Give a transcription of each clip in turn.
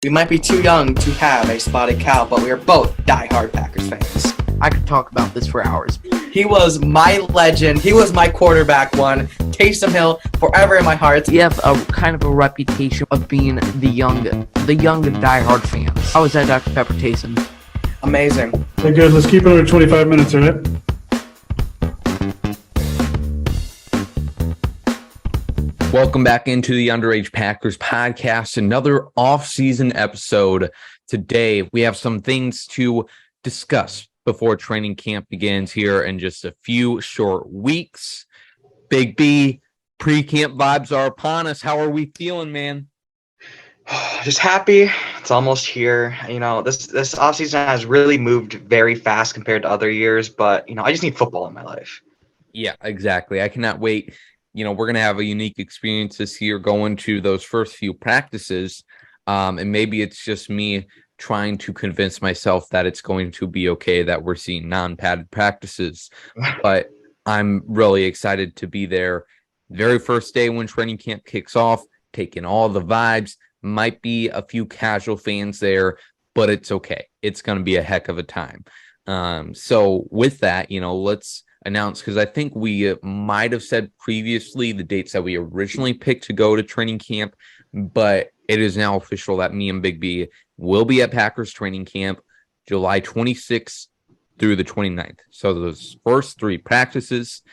We might be too young to have a spotted cow, but we are both diehard Packers fans. I could talk about this for hours. He was my legend. He was my quarterback one. Taysom Hill, forever in my heart. We have a kind of a reputation of being the young and diehard fans. How is that, Dr. Pepper Taysom? Amazing. Okay, good. Let's keep it under 25 minutes, all right? Welcome back into the Underage Packers podcast, another off-season episode. Today, we have some things to discuss before training camp begins here in just a few short weeks. Big B, pre-camp vibes are upon us. How are we feeling, man? Just happy. It's almost here. You know, this offseason has really moved very fast compared to other years, but, I just need football in my life. Yeah, exactly. I cannot wait. We're going to have a unique experience this year going to those first few practices. And maybe it's just me trying to convince myself that it's going to be okay that we're seeing non-padded practices. But I'm really excited to be there. Very first day when training camp kicks off, taking all the vibes. Might be a few casual fans there, but it's okay. It's going to be a heck of a time. So with that, let's announce, because I think we might have said previously the dates that we originally picked to go to training camp, but it is now official that me and Big B will be at Packers training camp July 26th through the 29th. So those first three practices,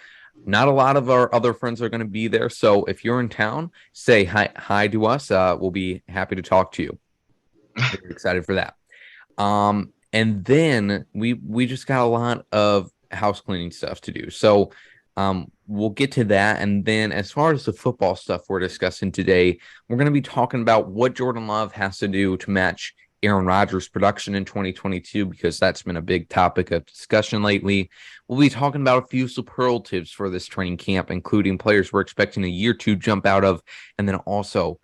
not a lot of our other friends are going to be there. So if you're in town, say hi to us. We'll be happy to talk to you. We're excited for that. And then we just got a lot of house cleaning stuff to do. So we'll get to that. And then as far as the football stuff we're discussing today, we're going to be talking about what Jordan Love has to do to match Aaron Rodgers' production in 2022, because that's been a big topic of discussion lately. We'll be talking about a few superlatives for this training camp, including players we're expecting a year to jump out of, and then also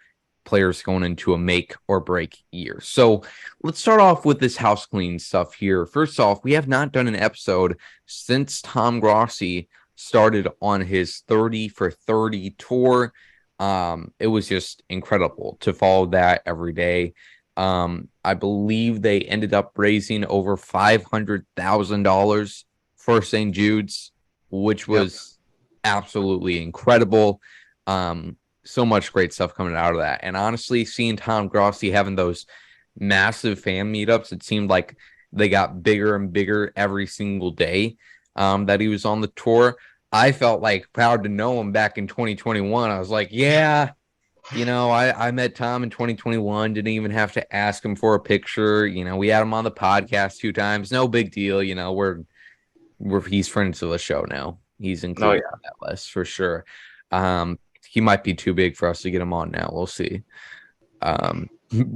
players going into a make or break year. So let's start off with this house cleaning stuff here. First off, we have not done an episode since Tom Grossi started on his 30 for 30 tour. It was just incredible to follow that every day. I believe they ended up raising over $500,000 for St. Jude's, which was absolutely incredible. So much great stuff coming out of that. And honestly, seeing Tom Grossi having those massive fan meetups, it seemed like they got bigger and bigger every single day that he was on the tour. I felt like proud to know him back in 2021. I was like, yeah, I met Tom in 2021, didn't even have to ask him for a picture. We had him on the podcast 2 times. No big deal. He's friends of the show now. He's included on that list for sure. He might be too big for us to get him on now. We'll see.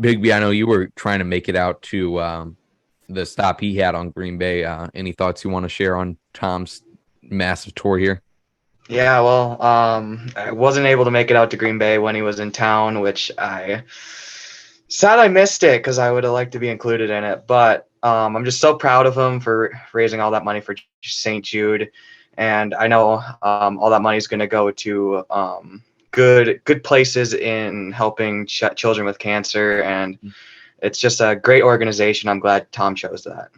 Big B, I know you were trying to make it out to the stop he had on Green Bay. Any thoughts you want to share on Tom's massive tour here? Yeah, well, I wasn't able to make it out to Green Bay when he was in town, which I missed it because I would have liked to be included in it. But I'm just so proud of him for raising all that money for St. Jude. And I know all that money is going to go to good places in helping children with cancer. And it's just a great organization. I'm glad Tom chose that.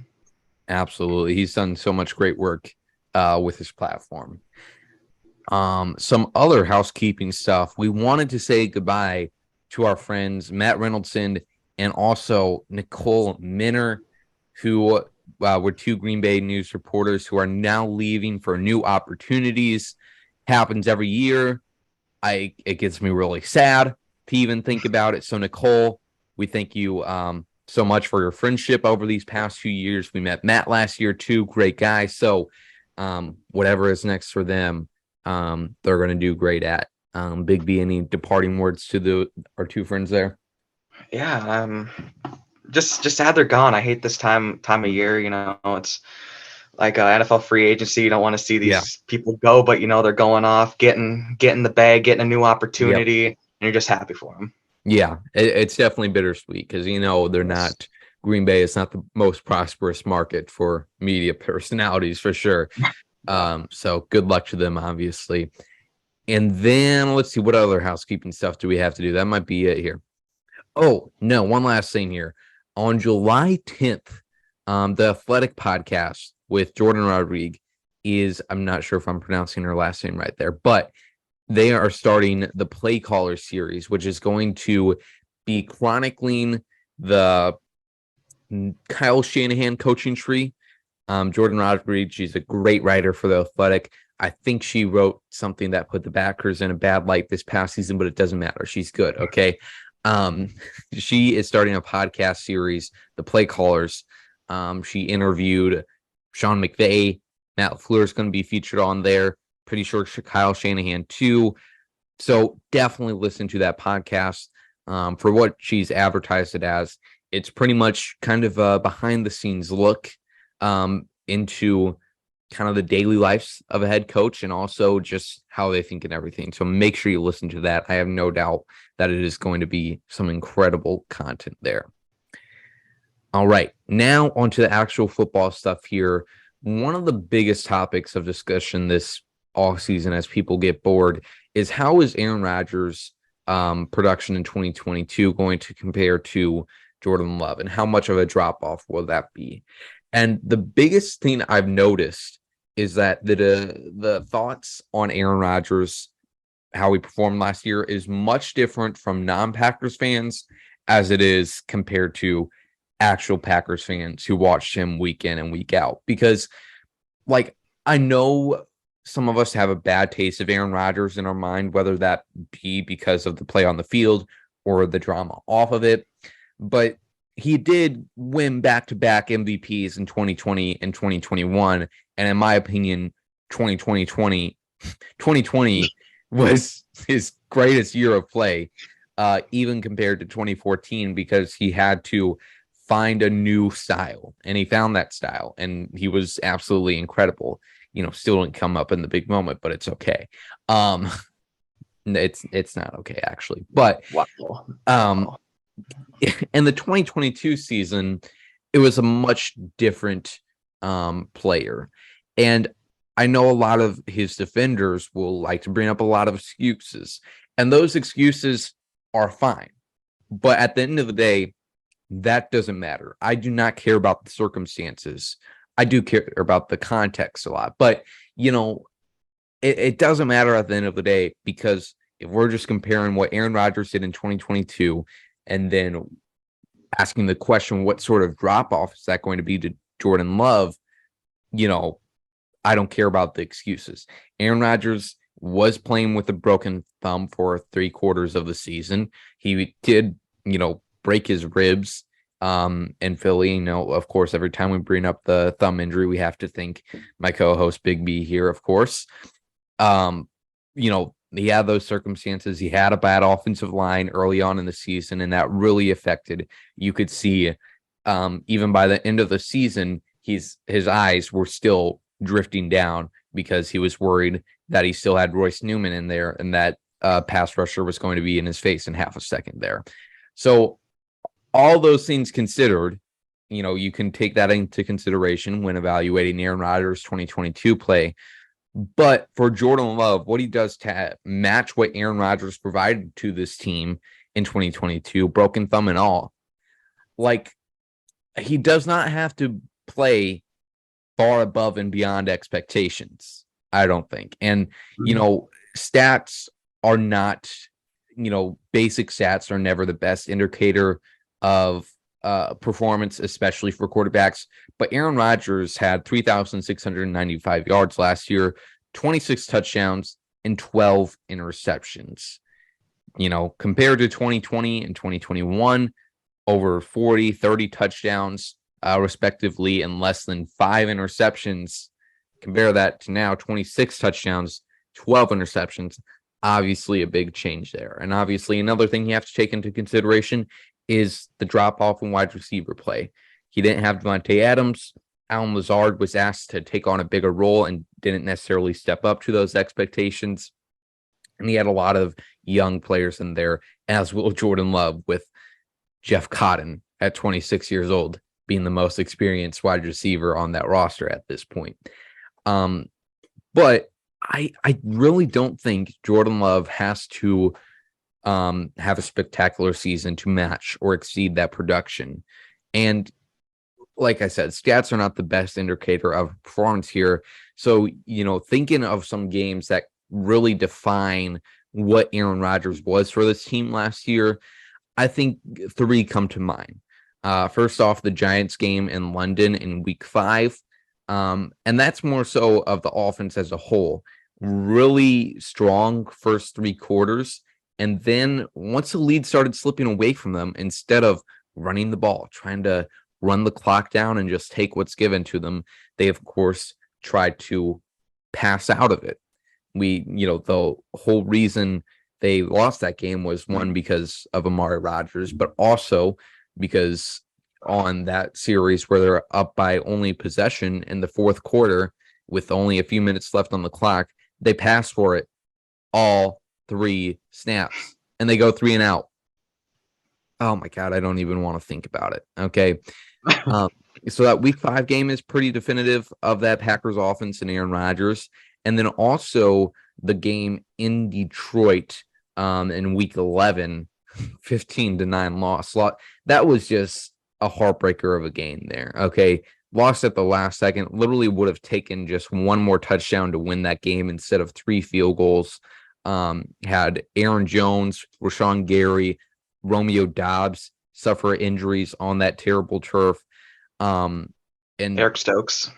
Absolutely. He's done so much great work with his platform. Some other housekeeping stuff. We wanted to say goodbye to our friends Matt Reynoldson and also Nicole Minner, who were 2 Green Bay News reporters who are now leaving for new opportunities. Happens every year. It gets me really sad to even think about it. So Nicole, we thank you so much for your friendship over these past few years. We met Matt last year too. Great guy. So whatever is next for them, they're going to do great at. Big B, any departing words to our 2 friends there? Yeah, just sad they're gone. I hate this time of year. It's like NFL free agency. You don't want to see these people go, but they're going off, getting the bag, getting a new opportunity, and you're just happy for them. Yeah, it's definitely bittersweet because they're not. Green Bay is not the most prosperous market for media personalities for sure. So good luck to them, obviously. And then let's see, what other housekeeping stuff do we have to do? That might be it here. Oh, no, one last thing here. On July 10th, the Athletic podcast with Jordan Rodriguez I'm not sure if I'm pronouncing her last name right there, but they are starting the Play Caller series, which is going to be chronicling the Kyle Shanahan coaching tree. Jordan Rodriguez, she's a great writer for the Athletic. I think she wrote something that put the backers in a bad light this past season, but it doesn't matter. She's good. Okay. Um, she is starting a podcast series, The Play Callers. She interviewed Sean McVay. Matt LaFleur is going to be featured on there. Pretty sure Kyle Shanahan too. So definitely listen to that podcast. For what she's advertised it as, it's pretty much kind of a behind the scenes look into kind of the daily lives of a head coach and also just how they think and everything. So make sure you listen to that. I have no doubt that it is going to be some incredible content there. All right, now onto the actual football stuff here. One of the biggest topics of discussion this offseason as people get bored is how is Aaron Rodgers' production in 2022 going to compare to Jordan Love, and how much of a drop-off will that be? And the biggest thing I've noticed is that the thoughts on Aaron Rodgers, how he performed last year, is much different from non-Packers fans as it is compared to actual Packers fans who watched him week in and week out. Because, like, I know some of us have a bad taste of Aaron Rodgers in our mind, whether that be because of the play on the field or the drama off of it. But he did win back-to-back MVPs in 2020 and 2021. And in my opinion, 2020 was his greatest year of play, even compared to 2014, because he had to find a new style. And he found that style. And he was absolutely incredible. Still didn't come up in the big moment, but it's okay. It's not okay, actually. But Wow. in the 2022 season, it was a much different player. And I know a lot of his defenders will like to bring up a lot of excuses. And those excuses are fine. But at the end of the day, that doesn't matter. I do not care about the circumstances. I do care about the context a lot. But, it doesn't matter at the end of the day, because if we're just comparing what Aaron Rodgers did in 2022 and then asking the question, what sort of drop-off is that going to be to Jordan Love, I don't care about the excuses. Aaron Rodgers was playing with a broken thumb for 3/4 of the season. He did, break his ribs in Philly. Of course, every time we bring up the thumb injury, we have to thank my co-host Big B here, of course. He had those circumstances. He had a bad offensive line early on in the season, and that really affected. You could see even by the end of the season, his eyes were still drifting down because he was worried that he still had Royce Newman in there and that pass rusher was going to be in his face in half a second there. So all those things considered, you can take that into consideration when evaluating Aaron Rodgers' 2022 play. But for Jordan Love, what he does to match what Aaron Rodgers provided to this team in 2022, broken thumb and all, he does not have to play far above and beyond expectations, I don't think. And, stats are not, basic stats are never the best indicator of performance, especially for quarterbacks. But Aaron Rodgers had 3,695 yards last year, 26 touchdowns, and 12 interceptions. Compared to 2020 and 2021, over 40, 30 touchdowns, respectively, and less than 5 interceptions. Compare that to now, 26 touchdowns, 12 interceptions. Obviously, a big change there. And obviously, another thing you have to take into consideration is the drop-off in wide receiver play. He didn't have Devontae Adams. Allen Lazard was asked to take on a bigger role and didn't necessarily step up to those expectations. And he had a lot of young players in there, as will Jordan Love, with Jeff Cotton at 26 years old being the most experienced wide receiver on that roster at this point. But I really don't think Jordan Love has to have a spectacular season to match or exceed that production. And like I said, stats are not the best indicator of performance here. So, thinking of some games that really define what Aaron Rodgers was for this team last year, I think 3 come to mind. First off, the Giants game in London in week 5. And that's more so of the offense as a whole. Really strong first 3 quarters. And then once the lead started slipping away from them, instead of running the ball, trying to run the clock down and just take what's given to them, they, of course, tried to pass out of it. The whole reason they lost that game was, one, because of Amari Rodgers, but also because on that series where they're up by only possession in the fourth quarter with only a few minutes left on the clock, they pass for it all 3 snaps and they go 3 and out. Oh my God, I don't even want to think about it. Okay. So that week 5 game is pretty definitive of that Packers offense and Aaron Rodgers. And then also the game in Detroit in week 11, 15-9 loss. That was just a heartbreaker of a game there. Okay. Lost at the last second, literally would have taken just one more touchdown to win that game instead of 3 field goals. Had Aaron Jones, Rashawn Gary, Romeo Dobbs suffer injuries on that terrible turf. And Eric Stokes.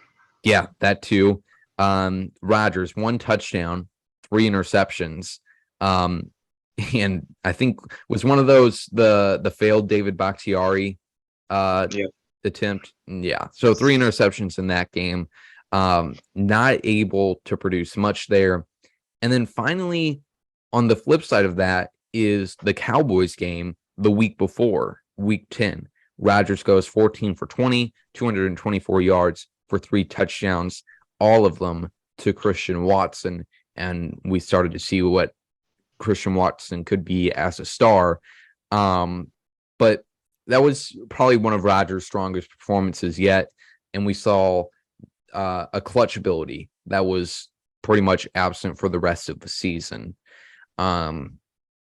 Yeah, that too. Rodgers, 1 touchdown, 3 interceptions. And I think was one of those the failed David Bakhtiari attempt. Yeah. So 3 interceptions in that game. Not able to produce much there. And then finally, on the flip side of that is the Cowboys game the week before, week 10. Rodgers goes 14 for 20, 224 yards for 3 touchdowns, all of them to Christian Watson. And we started to see what Christian Watson could be as a star. But that was probably one of Rodgers' strongest performances yet. And we saw a clutch ability that was pretty much absent for the rest of the season. And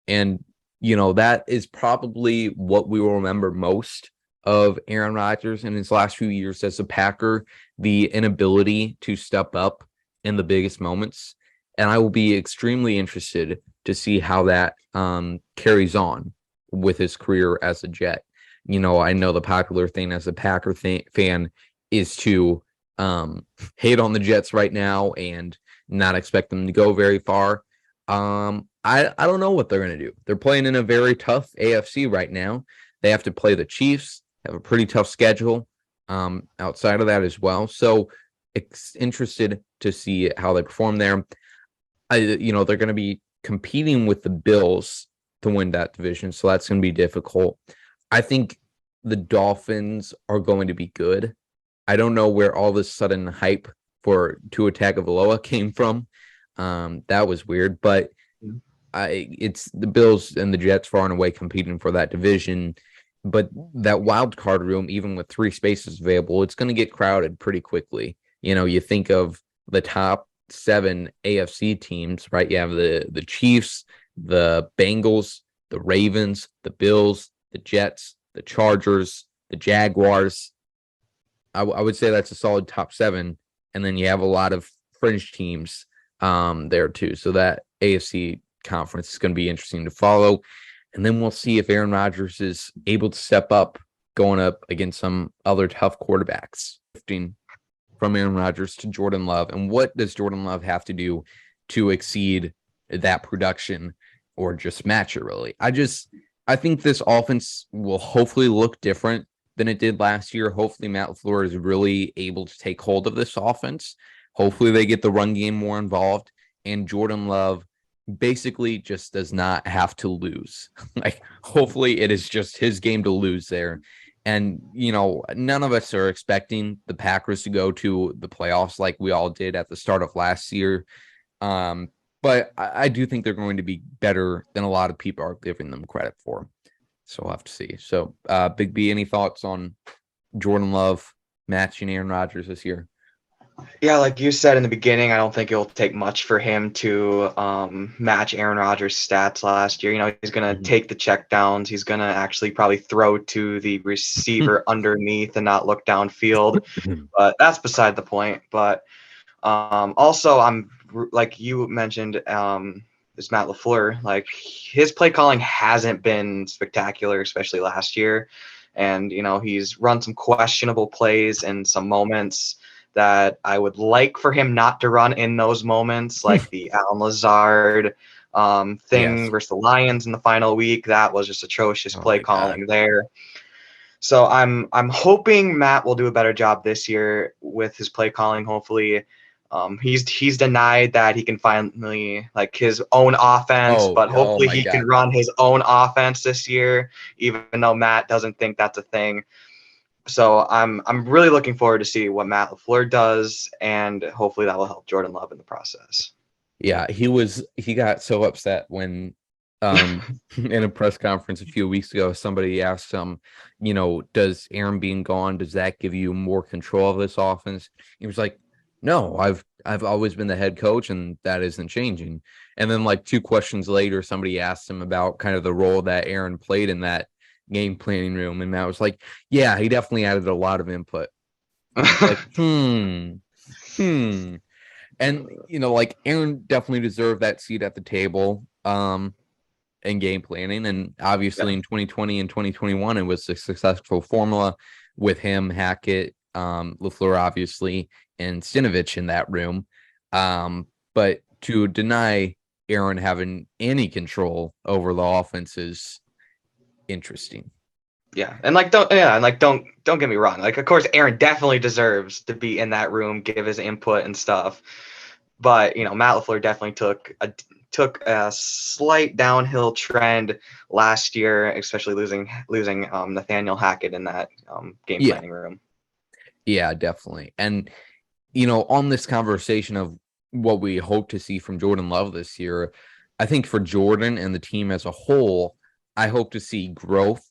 that is probably what we will remember most of Aaron Rodgers in his last few years as a Packer, the inability to step up in the biggest moments. And I will be extremely interested to see how that carries on with his career as a Jet. I know the popular thing as a Packer fan is to hate on the Jets right now and not expect them to go very far. I don't know what they're going to do. They're playing in a very tough AFC right now. They have to play the Chiefs, have a pretty tough schedule outside of that as well. So interested to see how they perform there. They're going to be competing with the Bills to win that division. So that's going to be difficult. I think the Dolphins are going to be good. I don't know where all this sudden hype for Tua Tagovailoa came from. That was weird, but it's the Bills and the Jets far and away competing for that division. But that wild card room, even with 3 spaces available, it's going to get crowded pretty quickly. You think of the top 7 AFC teams, right? You have the Chiefs, the Bengals, the Ravens, the Bills, the Jets, the Chargers, the Jaguars. I would say that's a solid top 7. And then you have a lot of fringe teams there too. So that AFC conference is going to be interesting to follow. And then we'll see if Aaron Rodgers is able to step up going up against some other tough quarterbacks. Shifting from Aaron Rodgers to Jordan Love. And what does Jordan Love have to do to exceed that production or just match it, really? I think this offense will hopefully look different than it did last year. Hopefully Matt LaFleur is really able to take hold of this offense. Hopefully they get the run game more involved, and Jordan Love basically just does not have to lose. Hopefully it is just his game to lose there. And, none of us are expecting the Packers to go to the playoffs like we all did at the start of last year. But I do think they're going to be better than a lot of people are giving them credit for. So we'll have to see. So, Big B, any thoughts on Jordan Love matching Aaron Rodgers this year? Yeah, like you said in the beginning, I don't think it'll take much for him to match Aaron Rodgers' stats last year. He's going to Mhm. take the check downs. He's going to actually probably throw to the receiver underneath and not look downfield. But that's beside the point. But also, like you mentioned, is Matt LaFleur. Like his play calling hasn't been spectacular, especially last year. And, he's run some questionable plays in some moments that I would like for him not to run in those moments, like the Alan Lazard thing Yes. versus the Lions in the final week. That was just atrocious Oh play my God. calling there. So I'm hoping Matt will do a better job this year with his play calling. Hopefully, he's denied that he can finally like his own offense, but Oh hopefully my he can God. run his own offense this year, even though Matt doesn't think that's a thing. So I'm really looking forward to see what Matt LaFleur does, and hopefully that will help Jordan Love in the process. Yeah, he got so upset when in a press conference a few weeks ago somebody asked him, does Aaron being gone, does that give you more control of this offense? He was like, no, I've always been the head coach and that isn't changing. And then like two questions later somebody asked him about kind of the role that Aaron played in that game planning room, and Matt was like, yeah, he definitely added a lot of input. It's like, hmm. And like Aaron definitely deserved that seat at the table in game planning. And obviously Yeah. in 2020 and 2021, it was a successful formula with him, Hackett, LaFleur, obviously, and Stinovich in that room. But to deny Aaron having any control over the offense is interesting. Yeah, and like don't get me wrong. Like of course Aaron definitely deserves to be in that room, give his input and stuff. But Matt LaFleur definitely took a slight downhill trend last year, especially losing Nathaniel Hackett in that game Yeah, planning room. yeah, definitely. And on this conversation of what we hope to see from Jordan Love this year, I think for Jordan and the team as a whole, I hope to see growth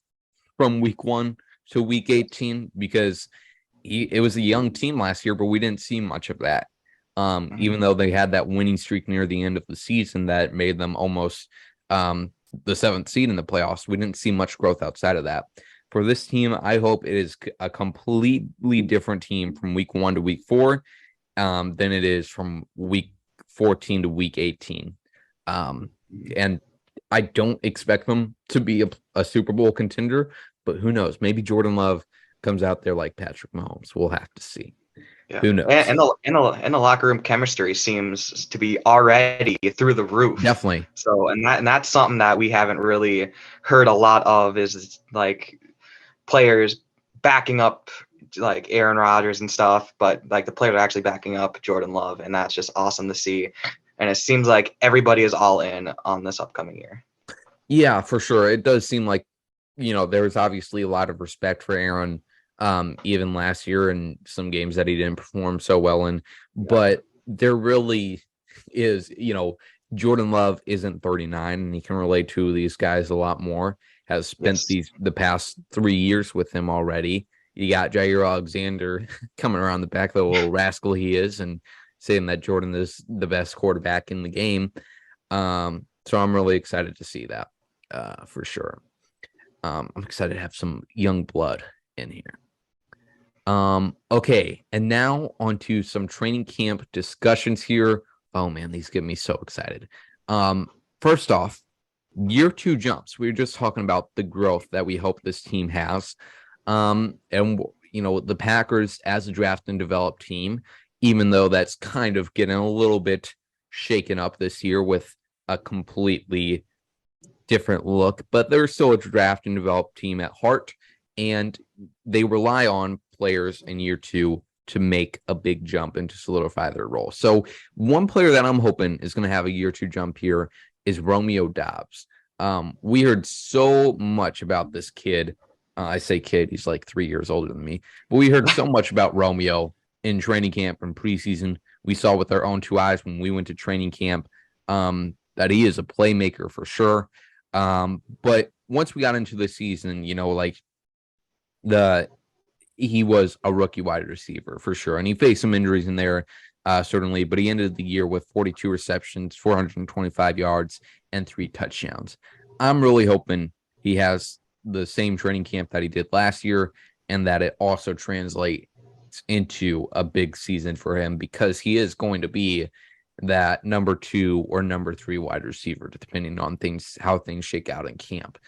from week 1 to week 18 because it was a young team last year, but we didn't see much of that. Even though they had that winning streak near the end of the season that made them almost the 7th seed in the playoffs, we didn't see much growth outside of that. For this team, I hope it is a completely different team from week 1 to week 4 than it is from week 14 to week 18. And I don't expect them to be a Super Bowl contender, but who knows? Maybe Jordan Love comes out there like Patrick Mahomes. We'll have to see. Yeah, Who knows? and the locker room chemistry seems to be already through the roof. Definitely. So and that's something that we haven't really heard a lot of is like players backing up like Aaron Rodgers and stuff, but like the players are actually backing up Jordan Love, and that's just awesome to see. And it seems like everybody is all in on this upcoming year. Yeah, for sure. It does seem like, there was obviously a lot of respect for Aaron, even last year in some games that he didn't perform so well in. But there really is, Jordan Love isn't 39 and he can relate to these guys a lot more. Has spent Yes. the past 3 years with him already. You got Jair Alexander coming around the back, the little rascal he is, and saying that Jordan is the best quarterback in the game. So I'm really excited to see that, for sure. I'm excited to have some young blood in here. Okay, and now on to some training camp discussions here. Oh man, these get me so excited. First off, year 2 jumps. We were just talking about the growth that we hope this team has. And the Packers as a draft and develop team, even though that's kind of getting a little bit shaken up this year with a completely different look, but they're still a draft and develop team at heart, and they rely on players in year 2 to make a big jump and to solidify their role. So one player that I'm hoping is going to have a year 2 jump here is Romeo Doubs. We heard so much about this kid. I say kid, he's like 3 years older than me, but we heard so much about Romeo in training camp and preseason. We saw with our own 2 eyes when we went to training camp that he is a playmaker for sure. But once we got into the season, like he was a rookie wide receiver for sure. And he faced some injuries in there, certainly, but he ended the year with 42 receptions, 425 yards, and 3 touchdowns. I'm really hoping he has the same training camp that he did last year and that it also translates into a big season for him, because he is going to be that number 2 or number 3 wide receiver, depending on how things shake out in camp.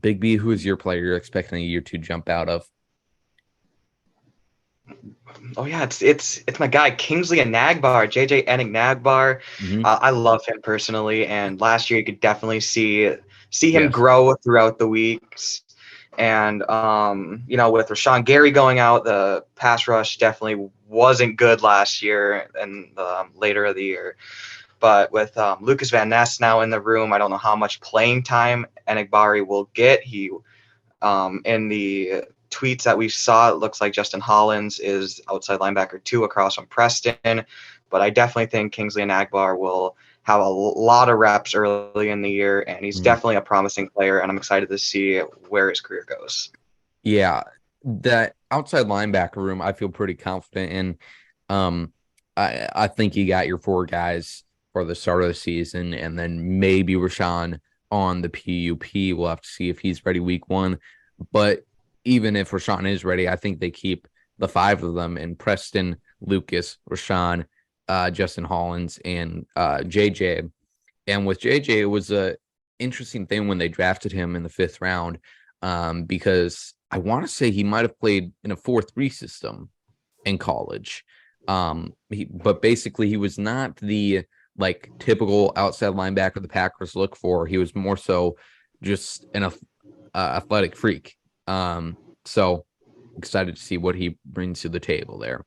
Big B, who is your player you're expecting a year to jump out of? Oh yeah, it's my guy Kingsley Nagbar, JJ Nagbar. Mhm. I love him personally, and last year you could definitely see him Yes. grow throughout the weeks. And with Rashawn Gary going out, the pass rush definitely wasn't good last year and later of the year. But with Lucas Van Ness now in the room, I don't know how much playing time Enagbari will get. He in the tweets that we saw, it looks like Justin Hollins is outside linebacker 2 across from Preston. But I definitely think Kingsley Nagbar will have a lot of reps early in the year, and he's definitely a promising player, and I'm excited to see where his career goes. Yeah, that outside linebacker room, I feel pretty confident in. I think you got your 4 guys for the start of the season, and then maybe Rashawn on the PUP. We'll have to see if he's ready week 1. But even if Rashawn is ready, I think they keep the 5 of them in Preston, Lucas, Rashawn, Justin Hollins, and JJ. And with JJ, it was a interesting thing when they drafted him in the 5th round, because I want to say he might have played in a 4-3 system in college. But basically he was not the typical outside linebacker the Packers look for. He was more so just an athletic freak. So excited to see what he brings to the table there.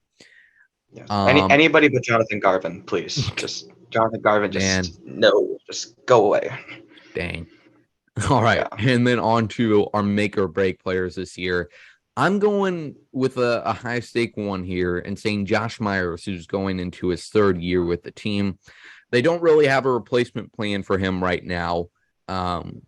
Yeah. Anybody but Jonathan Garvin, please. Just Jonathan Garvin, just go away. Dang. All right. Yeah. And then on to our make or break players this year. I'm going with a high stake one here and saying Josh Myers, who's going into his 3rd year with the team. They don't really have a replacement plan for him right now. And,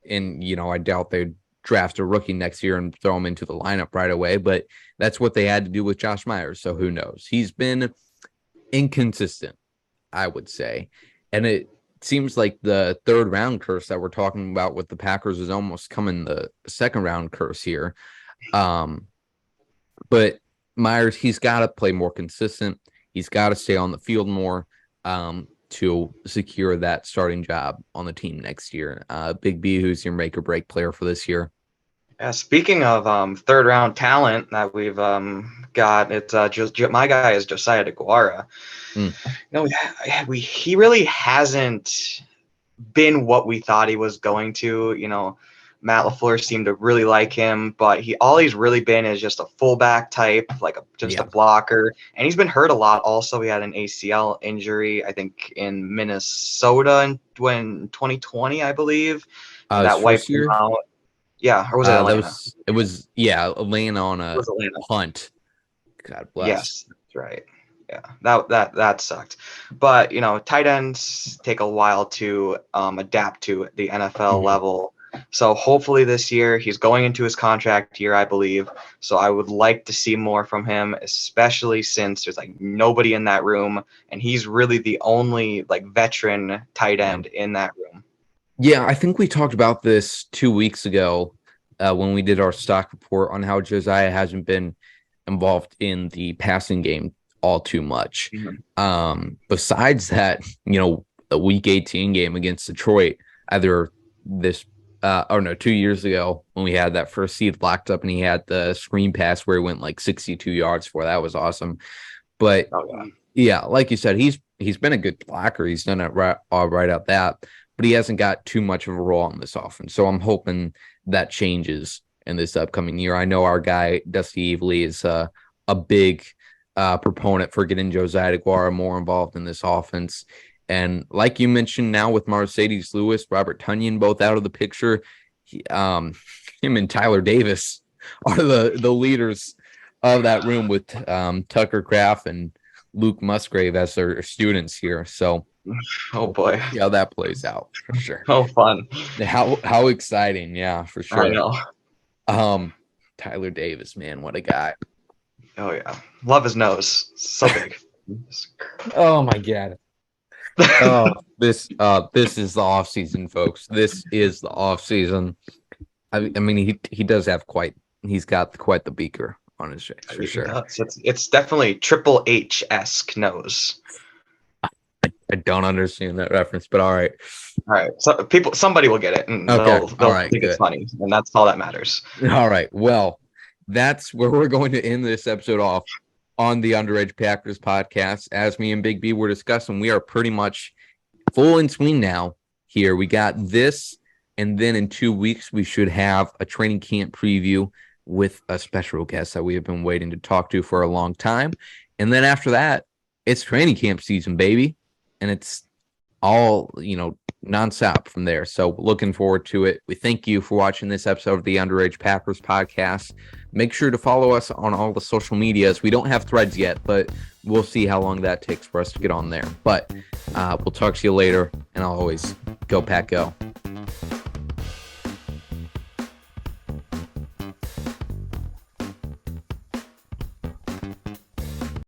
I doubt they'd draft a rookie next year and throw him into the lineup right away, but that's what they had to do with Josh Myers. So who knows? He's been inconsistent, I would say. And it seems like the 3rd round curse that we're talking about with the Packers is almost coming the 2nd round curse here. But Myers, he's got to play more consistent. He's got to stay on the field more to secure that starting job on the team next year. Big B, who's your make or break player for this year? Yeah, speaking of 3rd round talent that we've got, it's my guy is Josiah DeGuara. He really hasn't been what we thought he was going to. Matt LaFleur seemed to really like him, but all he's really been is just a fullback type, a blocker. And he's been hurt a lot. Also, he had an ACL injury, I think, in Minnesota in 2020, I believe. That wiped him out. Yeah, or was it Atlanta? Laying on a punt. God bless. Yes, that's right. Yeah, that sucked. But tight ends take a while to adapt to the NFL level. So hopefully this year, he's going into his contract year, I believe. So I would like to see more from him, especially since there's nobody in that room, and he's really the only veteran tight end in that room. Yeah, I think we talked about this 2 weeks ago when we did our stock report on how Josiah hasn't been involved in the passing game all too much. Besides that, the week 18 game against Detroit, either 2 years ago when we had that first seed locked up and he had the screen pass where he went 62 yards for. That was awesome. But yeah, like you said, he's been a good blocker. He's done it all right at that, but he hasn't got too much of a role in this offense. So I'm hoping that changes in this upcoming year. I know our guy Dusty Evely is a big proponent for getting Josiah DeGuara more involved in this offense. And like you mentioned, now with Mercedes Lewis, Robert Tonyan both out of the picture, him and Tyler Davis are the leaders of that room with Tucker Kraft and Luke Musgrave as their students here. So, oh boy, see how that plays out for sure. Oh, fun! How exciting, yeah, for sure. I know. Tyler Davis, man, what a guy. Oh yeah, love his nose. So big. Oh my god. Oh, this is the off season, folks. This is the off season. I mean, he does have he's got quite the beaker on his face for sure. It's definitely Triple H-esque nose. I don't understand that reference, but all right. All right, so somebody will get it, and Okay, they'll all right, think it's good. funny, and that's all that matters. All right. Well, that's where we're going to end this episode off on the Underage Packers podcast. As me and Big B were discussing, we are pretty much full in swing now here. We got this, and then in 2 weeks, we should have a training camp preview with a special guest that we have been waiting to talk to for a long time. And then after that, it's training camp season, baby. And it's all, nonstop from there. So looking forward to it. We thank you for watching this episode of the Underage Packers podcast. Make sure to follow us on all the social medias. We don't have threads yet, but we'll see how long that takes for us to get on there. But we'll talk to you later, and I'll always go Pack Go.